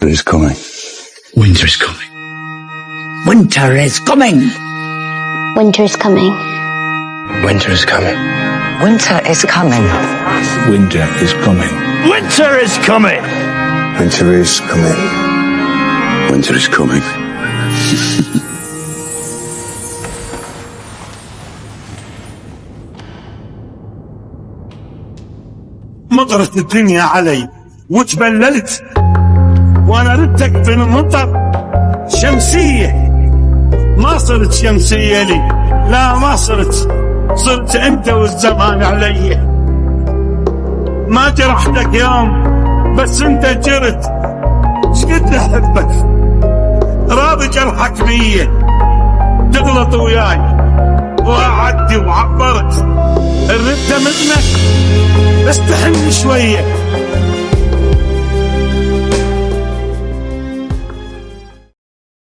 is coming. Winter is coming. Winter is coming. Winter is coming. Winter is coming. Winter is coming. Winter is coming. Winter is coming. Winter is coming. Winter is coming. مطرت الدنيا علي وتبللت وانا ردتك بين المطر شمسية، ما صرت شمسية لي، لا ما صرت انت والزمان علي. ما جرحتك يوم بس انت جرت، شقد احبك راضي جرحك بيه، تغلط وياي واعدي وعبرت الردة منك، استحن شوية